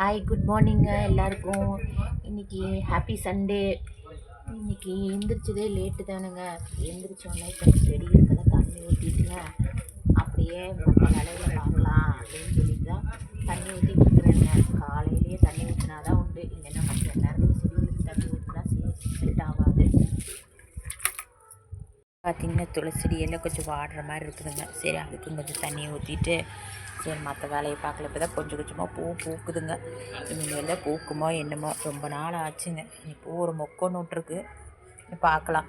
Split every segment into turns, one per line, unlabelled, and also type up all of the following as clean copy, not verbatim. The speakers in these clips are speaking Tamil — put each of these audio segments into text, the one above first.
ஹாய் குட் மார்னிங்க எல்லாருக்கும். இன்னைக்கு ஹாப்பி சண்டே. இன்னைக்கு எந்திரிச்சதே லேட்டு தானுங்க. எந்திரிச்சோடனே கொஞ்சம் செடிகளுக்கெல்லாம் தண்ணி ஊற்றிட்டுங்க, அப்படியே மற்ற வேலையில் பார்க்கலாம் அப்படின்னு சொல்லிட்டு தான் தண்ணி ஊற்றிட்டு இருக்கிறேங்க. காலையிலேயே தண்ணி ஊற்றினா தான் உண்டு, இல்லைன்னா மற்ற நேரத்துக்கு செடிகளுக்கு தண்ணி ஊற்றினா செட் ஆகாது. பார்த்திங்கன்னா துளசி செடியெல்லாம் கொஞ்சம் வாடுற மாதிரி இருக்குதுங்க. சரி, அதுக்கும் கொஞ்சம் தண்ணியை ஊற்றிட்டு சரி மற்ற வேலையை பார்க்கல. இப்போ தான் கொஞ்சம் கொஞ்சமாக பூ பூக்குதுங்க. இனிமேல் பூக்குமோ என்னமோ, ரொம்ப நாள் ஆச்சுங்க. இப்போ ஒரு மொக்கொன்று விட்ருக்கு, பார்க்கலாம்.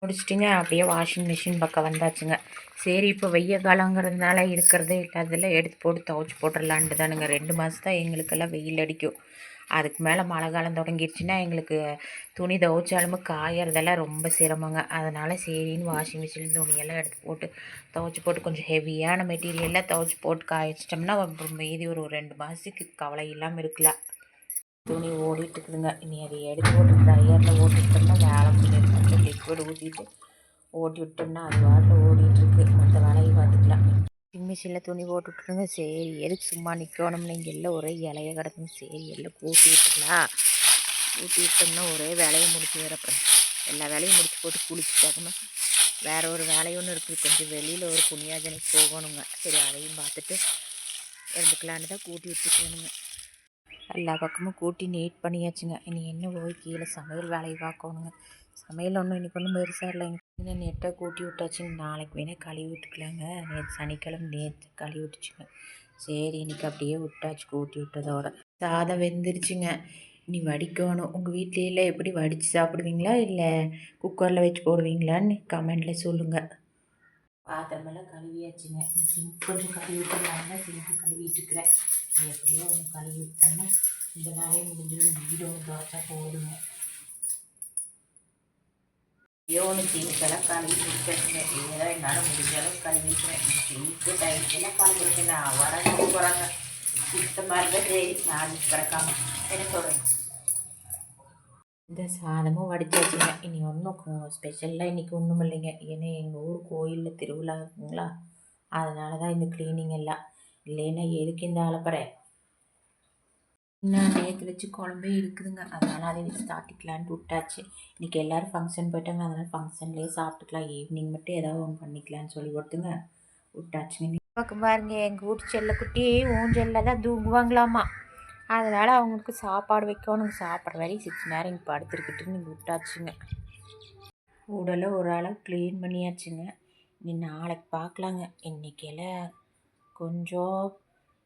முடிச்சிட்டிங்க, அப்படியே வாஷிங் மிஷின் பக்கம் வந்தாச்சுங்க. சரி, இப்போ வெய்ய காலங்கிறதுனால இருக்கிறதே இல்லாததெல்லாம் எடுத்து போட்டு துவைச்சி போட்டுடலான்ட்டு தானுங்க. 2 மாதம் தான் எங்களுக்கெல்லாம் வெயில் அடிக்கும். அதுக்கு மேலே மழை காலம் தொடங்கிடுச்சுன்னா எங்களுக்கு துணி துவைச்சாலுமே காயறதெல்லாம் ரொம்ப சிரமங்க. அதனால் சரின்னு வாஷிங் மிஷின் துணியெல்லாம் எடுத்து போட்டு துவைச்சி போட்டு கொஞ்சம் ஹெவியான மெட்டீரியல்லாம் துவைச்சி போட்டு காய வச்சிட்டோம்னா மீதி ஒரு 2 மாதத்துக்கு கவலை இல்லாமல் இருக்கலாம். துணி ஓடிட்டு இருக்குதுங்க. இனி அதை எடுத்து போட்டு ட்ரையரில் ஓட்டிட்டோம்னா வேலை முடியும். கொஞ்சம் லிக்விட் ஊற்றிட்டு ஓட்டி விட்டோம்னா அது வாட்டில் ஓடிட்டுருக்கு. மற்ற வேலையை பார்த்துக்கலாம். மிஷினில் துணி போட்டு விட்டுருங்க. சரி, எதுக்கு சும்மா நிற்கணும்னு இங்கே எல்லாம் ஒரே இலைய கிடக்குங்க. சரி, எல்லாம் கூட்டி விட்டுக்கலாம். ஊட்டி விட்டோம்னா ஒரே வேலையை முடிச்சு வரப்போ எல்லா வேலையும் முடிச்சு போட்டு குளிச்சுட்டாக்கணும். வேறு ஒரு வேலை ஒன்று இருக்குது, கொஞ்சம் வெளியில் ஒரு புண்ணியாஜனைக்கு போகணுங்க. சரி, அதையும் பார்த்துட்டு இருந்துக்கலான்னு தான் கூட்டி விட்டுக்கணுங்க. எல்லா பக்கமும் கூட்டி நீட் பண்ணியாச்சுங்க. இனி என்ன போய் கீழே சமையல் வேலையை பார்க்கணுங்க. சமையல் இன்றைக்கி ஒன்றும் பெருசாக இல்லைங்க. இன்னும் நெட்டாக கூட்டி விட்டாச்சுங்க. நாளைக்கு வேணால் கழுவி விட்டுக்கலாங்க. நேற்று சனிக்கிழமை நேற்று கழுவி விட்டுச்சுங்க. சரி, இன்றைக்கி அப்படியே விட்டாச்சு கூட்டி விட்டதோட. சாதம் வெந்துருச்சுங்க. இனி வடிக்கணும். உங்கள் வீட்லையெல்லாம் எப்படி வடித்து சாப்பிடுவீங்களா இல்லை குக்கரில் வச்சு போடுவீங்களான்னு கமெண்டில் சொல்லுங்கள். பாத்திரமெல்லாம் கழுவியாச்சுங்க. சிங்க் கொஞ்சம் கழுவி விட்டுருந்தாங்கன்னா சிங்க்கு கழுவிட்டுருக்குறேன். எப்படியோ ஒன்று கழுவி விட்டோம்னா இந்த வேலையை முடிஞ்சிடும். வீடு ஒன்று துவைச்சா போடுங்க. ஒன்று சிங்க்கெல்லாம் கழுவி விட்டுருங்க. இதெல்லாம் என்னால் முடிஞ்ச அளவுக்கு கழுவிக்கிறேன். சிங்க்கு டைட்டெல்லாம் கழுவிருக்கேன். நான் வர போகிறாங்க சுத்தமாக இருந்தால் சரி, நாளைக்கு பிறக்காம என்ன சொல்கிறேன். இந்த சாதமும் வடிச்சாச்சுங்க. இனி ஒன்றும் ஸ்பெஷலாக இன்றைக்கி ஒன்றும் இல்லைங்க. ஏன்னா எங்கள் ஊர் கோயிலில் திருவிழா இருக்குங்களா, அதனால தான் இந்த க்ளீனிங் எல்லாம். இல்லைன்னா எதுக்கு இந்த அலப்பறை. இன்னும் நேற்று வச்சு குழம்பே இருக்குதுங்க. அதனால் அதை வச்சு சாப்பிட்டுக்கலான்ட்டு விட்டாச்சு. இன்றைக்கி எல்லோரும் ஃபங்க்ஷன் போயிட்டாங்க. அதனால் ஃபங்க்ஷன்லேயே சாப்பிட்டுக்கலாம். ஈவினிங் மட்டும் ஏதாவது ஒன்று பண்ணிக்கலான்னு சொல்லி கொடுத்துங்க விட்டாச்சுங்க. பக்கம் பாருங்க, எங்கள் வீட்டு செல்லக்குட்டி ஊஞ்சலில் தான் தூங்குவாங்களாமா. அதனால் அவங்களுக்கு சாப்பாடு வைக்கணுங்க. சாப்பிட்ற வேலையை 6 நேரம் இங்கே படுத்துருக்கிட்டுன்னு விட்டாச்சுங்க. உடலை ஒரு அளவு க்ளீன் பண்ணியாச்சுங்க. இனி நாளைக்கு பார்க்கலாங்க. இன்றைக்கெல்லாம் கொஞ்சம்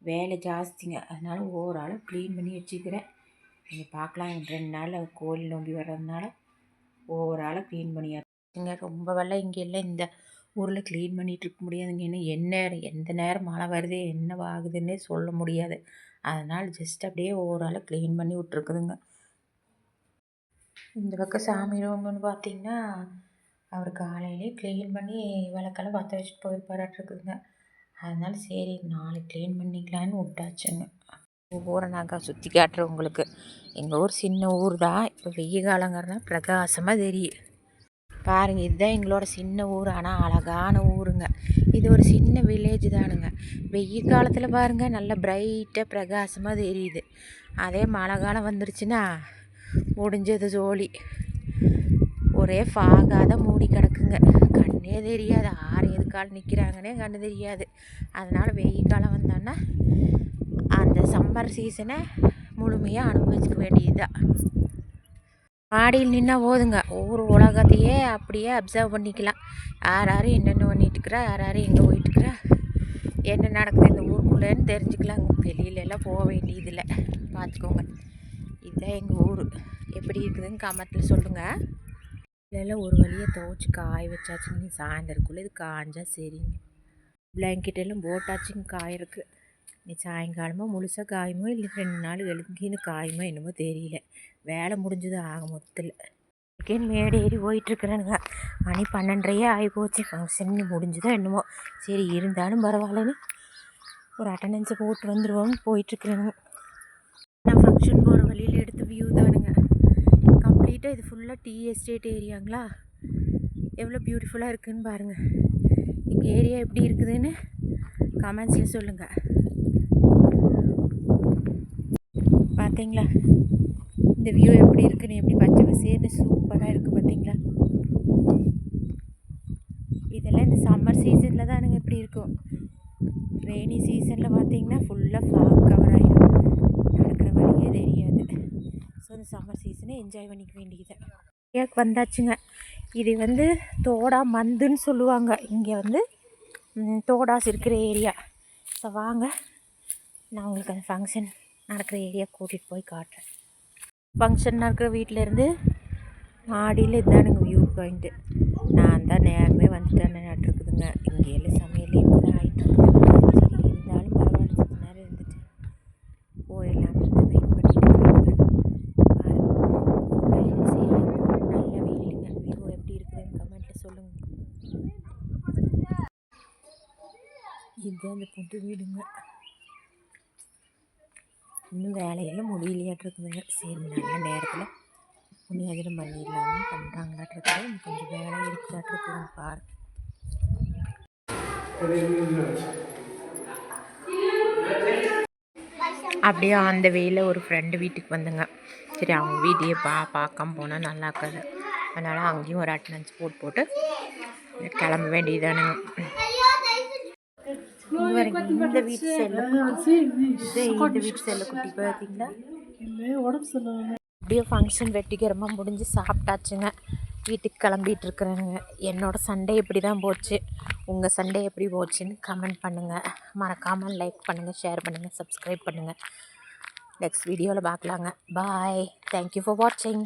வேலை ஜாஸ்திங்க. அதனால் ஓரளவு க்ளீன் பண்ணி வச்சுக்கிறேன். நீங்கள் பார்க்கலாம். 2 நாள் கோயில் நோம்பி வர்றதுனால ஓவராலாக க்ளீன் பண்ணியாச்சுங்க. ரொம்ப வேலை இங்கே எல்லாம் இந்த ஊரில் க்ளீன் பண்ணிகிட்டு இருக்க முடியாதுங்க. ஏன்னா எந்த நேரம் மழை வருது என்ன ஆகுதுன்னே சொல்ல முடியாது. அதனால் ஜஸ்ட் அப்படியே ஓவராலாக க்ளீன் பண்ணி விட்ருக்குதுங்க. இந்த பக்கம் சாமி ரூம்னு பார்த்திங்கன்னா அவர் காலையிலே க்ளீன் பண்ணி விளக்கெல்லாம் பற்ற வச்சுட்டு போயிருப்பாராட்டுருக்குதுங்க. அதனால் சரி நாளைக்கு க்ளீன் பண்ணிக்கலான்னு விட்டாச்சுங்க. ஊரை நாங்கள் சுற்றி காட்டுறோம் உங்களுக்கு. எங்கள் ஊர் சின்ன ஊர் தான். இப்போ வெய்ய காலங்கிறதுனா பிரகாசமாக தெரியும். பாருங்கள், இதுதான் எங்களோட சின்ன ஊர். ஆனால் அழகான ஊருங்க. இது ஒரு சின்ன வில்லேஜ் தானுங்க. வெயில் காலத்தில் பாருங்கள் நல்லா பிரைட்டாக பிரகாசமாக தெரியுது. அதே மழை காலம் வந்துருச்சுன்னா முடிஞ்சது ஜோலி. ஒரே ஃபாகாக தான் மூடி கிடக்குங்க. கண்ணே தெரியாது. ஆறு எதுக்கால் நிற்கிறாங்கன்னே கண்ணு தெரியாது. அதனால் வெயில் காலம் வந்தோன்னா அந்த சம்மர் சீசனை முழுமையாக அனுபவிச்சுக்க வேண்டியது தான். மாடியில் நின்னா போதுங்க, ஒவ்வொரு உலகத்தையே அப்படியே அப்சர்வ் பண்ணிக்கலாம். யார் என்னென்ன பண்ணிட்டுருக்குறா, யார் எங்கே போயிட்டுருக்குறா, என்ன நடக்குது இந்த ஊருக்குள்ளேன்னு தெரிஞ்சுக்கலாங்க. வெளியிலலாம் போக வேண்டியதில்லை. பார்த்துக்கோங்க. இதுதான் எங்கள் ஊர். எப்படி இருக்குதுன்னு கமெண்ட்டில் சொல்லுங்கள். இல்லைல்ல ஒரு வழியாக துவைச்சி காய வச்சாச்சுங்க. சாயந்தரக்குள்ளே இது காஞ்சா சரிங்க. பிளாங்கெட்டெல்லாம் போட்டாச்சுங்க காயறக்கு. நீ சாயங்காலமாக முழுசாக காயுமோ இல்லை 2 நாள் எழுங்கின்னு காயுமோ என்னமோ தெரியல. வேலை முடிஞ்சது ஆக மொத்தத்தில். மேடை ஏறி போயிட்டுருக்குறேனுங்க. மணி 12:30 ஆகி போச்சு. ஃபங்க்ஷன் முடிஞ்சுதோ என்னமோ. சரி இருந்தாலும் பரவாயில்லன்னு ஒரு அட்டண்டன்ஸை போட்டு வந்துடுவோம்னு போயிட்டுருக்குறேனுங்க. நான் ஃபங்க்ஷன் போகிற வழியில் எடுத்த வியூ தானுங்க. கம்ப்ளீட்டாக இது ஃபுல்லாக டீ எஸ்டேட் ஏரியாங்களா. எவ்வளோ பியூட்டிஃபுல்லாக இருக்குதுன்னு பாருங்கள். எங்கள் ஏரியா எப்படி இருக்குதுன்னு கமெண்ட்ஸில் சொல்லுங்கள். பார்த்தீங்களா இந்த வியூ எப்படி இருக்குன்னு, எப்படி பச்சை பசேர்னு சூப்பராக இருக்குது பார்த்தீங்களா. இதெல்லாம் இந்த சம்மர் சீசனில் தானுங்க இப்படி இருக்கும். ரெய்னி சீசனில் பார்த்தீங்கன்னா ஃபுல்லாக ஃபாக் கவர் ஆகிடும், நடக்கிற வழியே தெரியாது. ஸோ இந்த சம்மர் சீசனை என்ஜாய் பண்ணிக்க வேண்டியது. ஏக்கு வந்தாச்சுங்க. இது வந்து தோடா மந்துன்னு சொல்லுவாங்க. இங்கே வந்து தோடாஸ் இருக்கிற ஏரியா. ஸோ வாங்க, நான் உங்களுக்கு அந்த ஃபங்க்ஷன் நடக்கிற ஏரியா கூட்டிகிட்டு போய் காட்டுறேன். ஃபங்க்ஷன் நடக்கிற வீட்டிலேருந்து மாடியில் இதுதானுங்க வியூ பாயிண்ட்டு. நான் தான் நேரமே வந்துட்டேன் நட்டுருக்குதுங்க. இங்கே எல்லாம் சமையல் இப்படி தான் ஆகிட்டுருக்குது. சரி இருந்தாலும் பரவாயில்ல, சத்து நேரம் இருந்துட்டு போயிடலாம் வெயிட் பண்ணிட்டு நல்ல வெயிலுங்க. வியூ எப்படி இருக்குதுன்னு கமெண்ட்டில் சொல்லுங்கள். இதுதான் அந்த புது வீடுங்க. இன்னும் வேலையெல்லாம் முடியலையாட்டிருக்குதுங்க. சரி நல்ல நேரத்தில் புண்ணியாஜனம் பண்ணிடலாம்னு பண்ணுறாங்களாட்டிருக்குது. கொஞ்சம் வேலை இருக்குதாட்டிருக்குதுங்க பாரு. அப்படியே அந்த வெயிலில் ஒரு ஃப்ரெண்டு வீட்டுக்கு வந்தேங்க. சரி அவங்க வீட்டையே பார்க்காம போனால் நல்லா இருக்காது. அதனால் அங்கேயும் ஒரு அட்டனன்ஸ் போட்டு கிளம்ப வேண்டியதானுங்க. இந்த வீட்டு செல்ல குட்டி பார்த்தீங்களா. அப்படியே ஃபங்க்ஷன் வெற்றிகரமாக முடிஞ்சு சாப்பிட்டாச்சுங்க. வீட்டுக்கு கிளம்பிட்டு இருக்கிறேனுங்க. என்னோடய சண்டே இப்படி தான் போச்சு. உங்கள் சண்டே எப்படி போச்சுன்னு கமெண்ட் பண்ணுங்கள். மறக்காமல் லைக் பண்ணுங்கள், ஷேர் பண்ணுங்கள், சப்ஸ்கிரைப் பண்ணுங்கள். நெக்ஸ்ட் வீடியோவில் பார்க்கலாங்க. பாய். தேங்க்யூ ஃபார் வாட்சிங்.